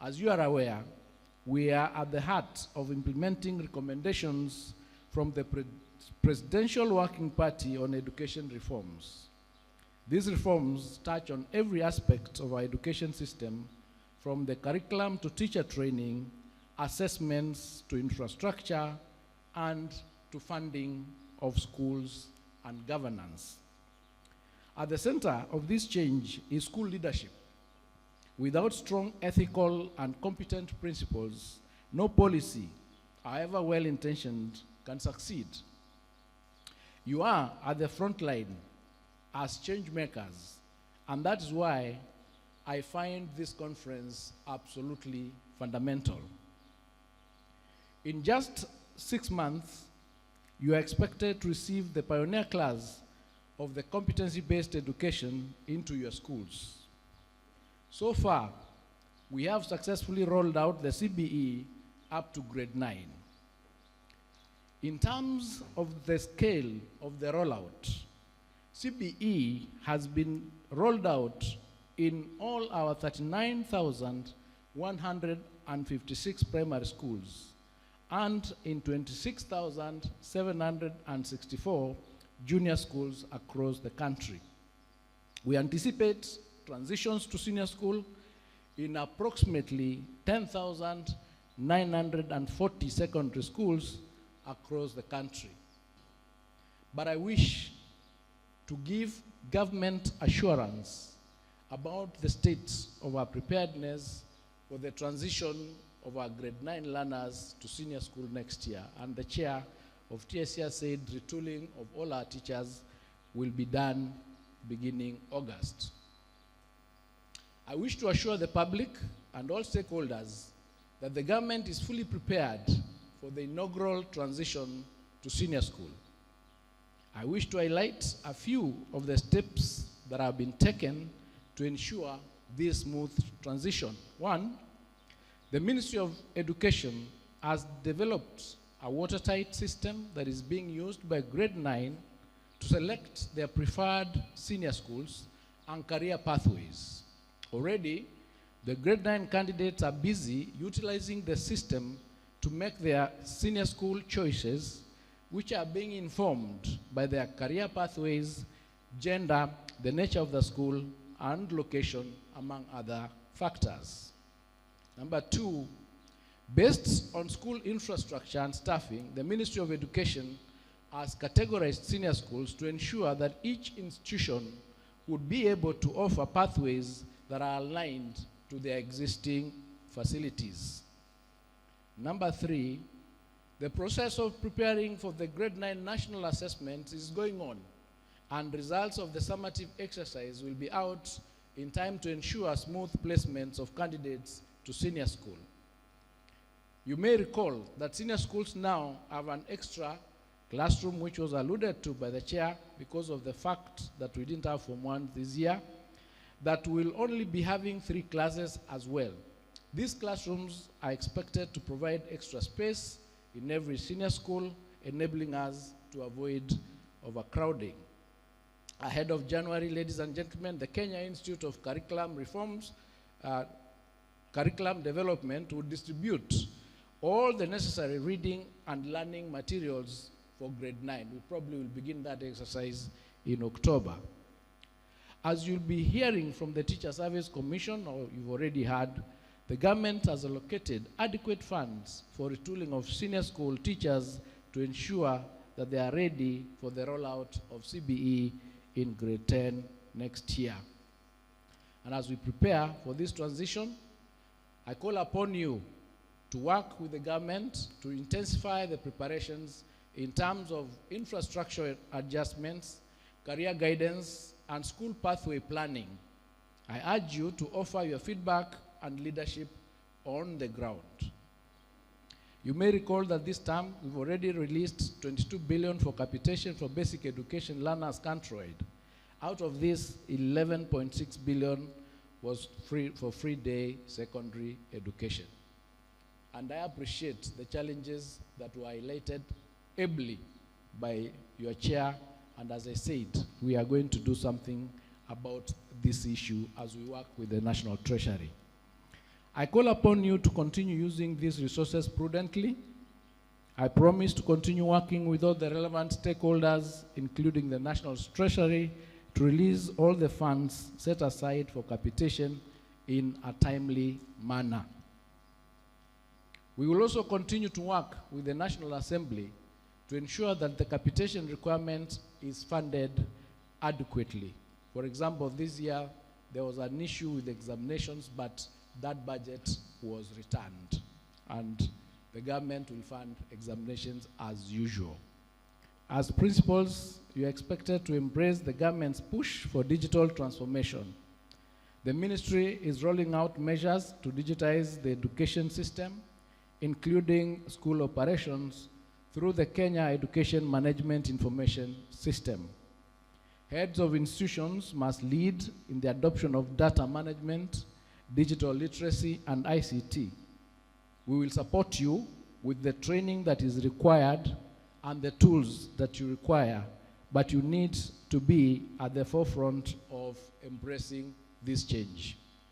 As you are aware, we are at the heart of implementing recommendations from the Presidential Working Party on education reforms. These reforms touch on every aspect of our education system, from the curriculum to teacher training, assessments to infrastructure, and to funding of schools and governance. At the center of this change is school leadership. Without strong ethical and competent principles, no policy, however well-intentioned, can succeed. You are at the front line as change makers, and that is why I find this conference absolutely fundamental. In just 6 months, you are expected to receive the pioneer class of the competency-based education into your schools. So far, we have successfully rolled out the CBE up to grade 9. In terms of the scale of the rollout, CBE has been rolled out in all our 39,156 primary schools and in 26,764 junior schools across the country. We anticipate transitions to senior school in approximately 10,940 secondary schools across the country. But I wish to give government assurance about the state of our preparedness for the transition of our grade 9 learners to senior school next year. And the chair of TSCR said retooling of all our teachers will be done beginning August. I wish to assure the public and all stakeholders that the government is fully prepared for the inaugural transition to senior school. I wish to highlight a few of the steps that have been taken to ensure this smooth transition. One, the Ministry of Education has developed a watertight system that is being used by grade 9 to select their preferred senior schools and career pathways. Already, the grade 9 candidates are busy utilizing the system to make their senior school choices, which are being informed by their career pathways, gender, the nature of the school, and location, among other factors. Number two, based on school infrastructure and staffing, the Ministry of Education has categorized senior schools to ensure that each institution would be able to offer pathways that are aligned to their existing facilities. Number three, the process of preparing for the grade 9 national assessment is going on, and results of the summative exercise will be out in time to ensure smooth placements of candidates to senior school. You may recall that senior schools now have an extra classroom, which was alluded to by the chair because of the fact that we didn't have Form 1 this year, that will only be having 3 classes as well. These classrooms are expected to provide extra space in every senior school, enabling us to avoid overcrowding. Ahead of January, ladies and gentlemen, the Kenya Institute of Curriculum Reforms, Curriculum Development will distribute all the necessary reading and learning materials for grade 9. We probably will begin that exercise in October. As you'll be hearing from the Teacher Service Commission, or you've already heard, the government has allocated adequate funds for retooling of senior school teachers to ensure that they are ready for the rollout of CBE in grade 10 next year. And as we prepare for this transition, I call upon you to work with the government to intensify the preparations in terms of infrastructure adjustments, career guidance, and school pathway planning. I urge you to offer your feedback and leadership on the ground. You may recall that this term we've already released 22 billion for capitation for basic education learners countrywide. Out of this, 11.6 billion was for free day secondary education. And I appreciate the challenges that were highlighted ably by your chair. And as I said, we are going to do something about this issue as we work with the National Treasury. I call upon you to continue using these resources prudently. I promise to continue working with all the relevant stakeholders, including the National Treasury, to release all the funds set aside for capitation in a timely manner. We will also continue to work with the National Assembly to ensure that the capitation requirement is funded adequately. For example, this year there was an issue with examinations, but that budget was returned, and the government will fund examinations as usual. As principals, you are expected to embrace the government's push for digital transformation. The ministry is rolling out measures to digitize the education system, including school operations, through the Kenya Education Management Information System. Heads of institutions must lead in the adoption of data management, digital literacy, and ICT. We will support you with the training that is required and the tools that you require, but you need to be at the forefront of embracing this change.